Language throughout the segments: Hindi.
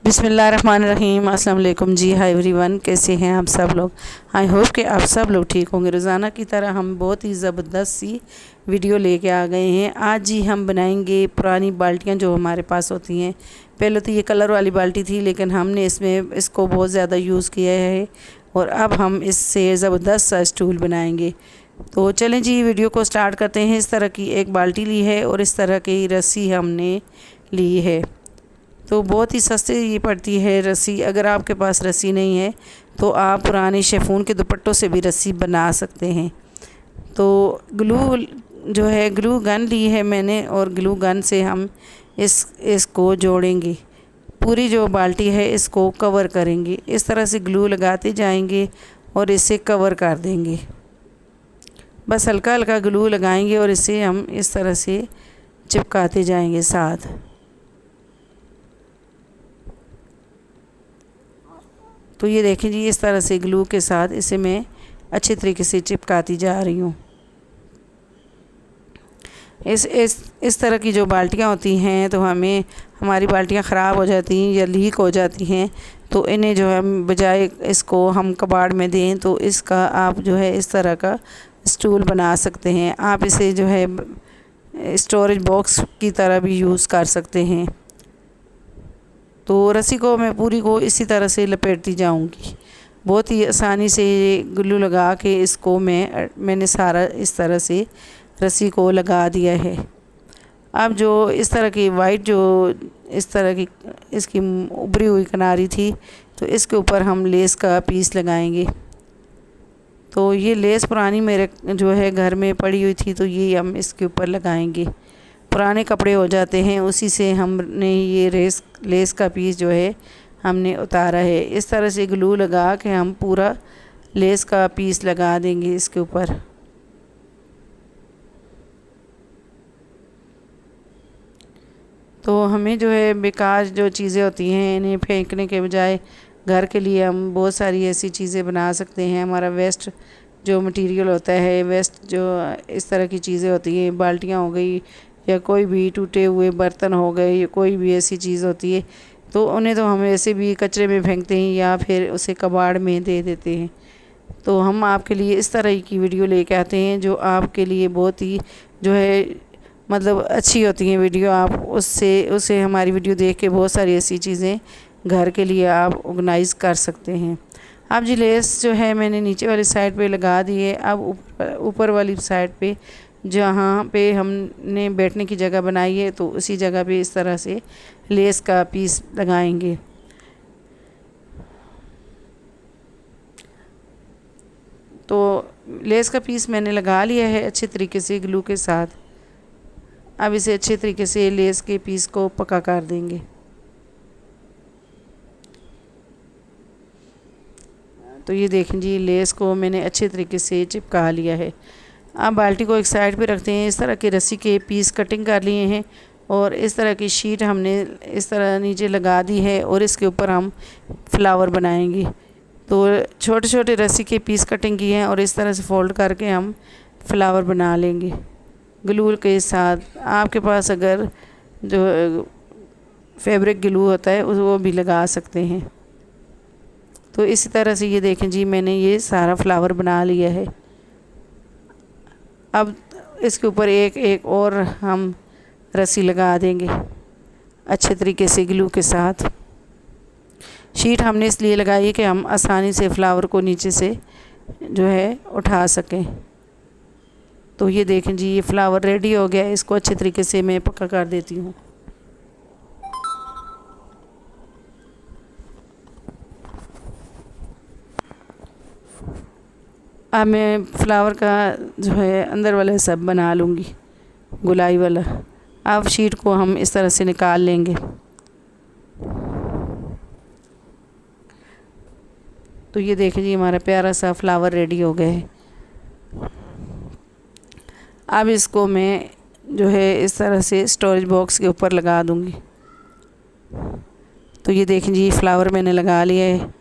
बिस्मिल्लाहिर्रहमानिर्रहीम। अस्सलाम वालेकुम जी। हाय एवरीवन, कैसे हैं आप सब लोग। आई होप कि आप सब लोग ठीक होंगे। रोज़ाना की तरह हम बहुत ही ज़बरदस्त सी वीडियो लेके आ गए हैं। आज जी हम बनाएंगे पुरानी बाल्टियाँ जो हमारे पास होती हैं। पहले तो ये कलर वाली बाल्टी थी, लेकिन हमने इसको बहुत ज़्यादा यूज़ किया है और अब हम इससे ज़बरदस्त सा स्टूल बनाएंगे। तो चलें जी, वीडियो को स्टार्ट करते हैं। इस तरह की एक बाल्टी ली है और इस तरह की रस्सी हमने ली है। तो बहुत ही सस्ती ये पड़ती है रस्सी। अगर आपके पास रस्सी नहीं है तो आप पुराने शिफॉन के दुपट्टों से भी रस्सी बना सकते हैं। तो ग्लू गन ली है मैंने और ग्लू गन से हम इसको जोड़ेंगे। पूरी जो बाल्टी है इसको कवर करेंगे। इस तरह से ग्लू लगाते जाएंगे और इसे कवर कर देंगे। बस हल्का हल्का ग्लू लगाएंगे और इसे हम इस तरह से चिपकाते जाएंगे साथ। तो ये देखें जी, इस तरह से ग्लू के साथ इसे मैं अच्छे तरीके से चिपकाती जा रही हूँ। इस तरह की जो बाल्टियाँ होती हैं तो हमारी बाल्टियाँ ख़राब हो जाती हैं या लीक हो जाती हैं, तो इन्हें जो है बजाय इसको हम कबाड़ में दें तो इसका आप जो है इस तरह का स्टूल बना सकते हैं। आप इसे जो है स्टोरेज बॉक्स की तरह भी यूज़ कर सकते हैं। तो रस्सी को मैं पूरी को इसी तरह से लपेटती जाऊंगी। बहुत ही आसानी से ग्लू लगा के इसको मैंने सारा इस तरह से रस्सी को लगा दिया है। अब जो इस तरह की वाइट जो इस तरह की इसकी उभरी हुई किनारी थी, तो इसके ऊपर हम लेस का पीस लगाएंगे। तो ये लेस पुरानी मेरे जो है घर में पड़ी हुई थी, तो ये हम इसके ऊपर लगाएंगे। पुराने कपड़े हो जाते हैं, उसी से हमने ये लेस का पीस जो है हमने उतारा है। इस तरह से ग्लू लगा के हम पूरा लेस का पीस लगा देंगे इसके ऊपर। तो हमें जो है बेकार जो चीज़ें होती हैं इन्हें फेंकने के बजाय घर के लिए हम बहुत सारी ऐसी चीज़ें बना सकते हैं। हमारा वेस्ट जो मटेरियल होता है, वेस्ट जो इस तरह की चीज़ें होती हैं, बाल्टियाँ हो गई या कोई भी टूटे हुए बर्तन हो गए या कोई भी ऐसी चीज़ होती है, तो उन्हें तो हम ऐसे भी कचरे में फेंकते हैं या फिर उसे कबाड़ में दे देते हैं। तो हम आपके लिए इस तरह की वीडियो लेके आते हैं जो आपके लिए बहुत ही जो है मतलब अच्छी होती हैं वीडियो। आप उससे हमारी वीडियो देख के बहुत सारी ऐसी चीज़ें घर के लिए आप ऑर्गेनाइज़ कर सकते हैं। अब जी लेस जो है मैंने नीचे वाली साइड पे लगा दी है। अब ऊपर वाली साइड पे जहाँ पे हमने बैठने की जगह बनाई है, तो उसी जगह पे इस तरह से लेस का पीस लगाएंगे। तो लेस का पीस मैंने लगा लिया है अच्छे तरीके से ग्लू के साथ। अब इसे अच्छे तरीके से लेस के पीस को पक्का कर देंगे। तो ये देखें जी, लेस को मैंने अच्छे तरीके से चिपका लिया है। अब बाल्टी को एक साइड पे रखते हैं। इस तरह के रस्सी के पीस कटिंग कर लिए हैं और इस तरह की शीट हमने इस तरह नीचे लगा दी है और इसके ऊपर हम फ्लावर बनाएंगे। तो छोटे छोटे रस्सी के पीस कटिंग किए हैं और इस तरह से फोल्ड करके हम फ्लावर बना लेंगे ग्लू के साथ। आपके पास अगर जो फैब्रिक ग्लू होता है वो भी लगा सकते हैं। तो इसी तरह से ये देखें जी, मैंने ये सारा फ्लावर बना लिया है। अब इसके ऊपर एक एक और हम रस्सी लगा देंगे अच्छे तरीके से ग्लू के साथ। शीट हमने इसलिए लगाई है कि हम आसानी से फ्लावर को नीचे से जो है उठा सकें। तो ये देखें जी, ये फ्लावर रेडी हो गया है। इसको अच्छे तरीके से मैं पक्का कर देती हूँ। अब मैं फ्लावर का जो है अंदर वाला सब बना लूँगी, गुलाई वाला। अब शीट को हम इस तरह से निकाल लेंगे। तो ये देखें जी, हमारा प्यारा सा फ्लावर रेडी हो गया है। अब इसको मैं जो है इस तरह से स्टोरेज बॉक्स के ऊपर लगा दूँगी। तो ये देखें जी, फ्लावर मैंने लगा लिया है।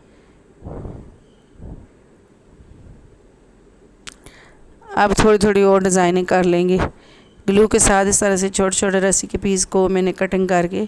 अब थोड़ी थोड़ी और डिज़ाइनिंग कर लेंगे ग्लू के साथ। इस तरह से छोटे छोटे रस्सी के पीस को मैंने कटिंग करके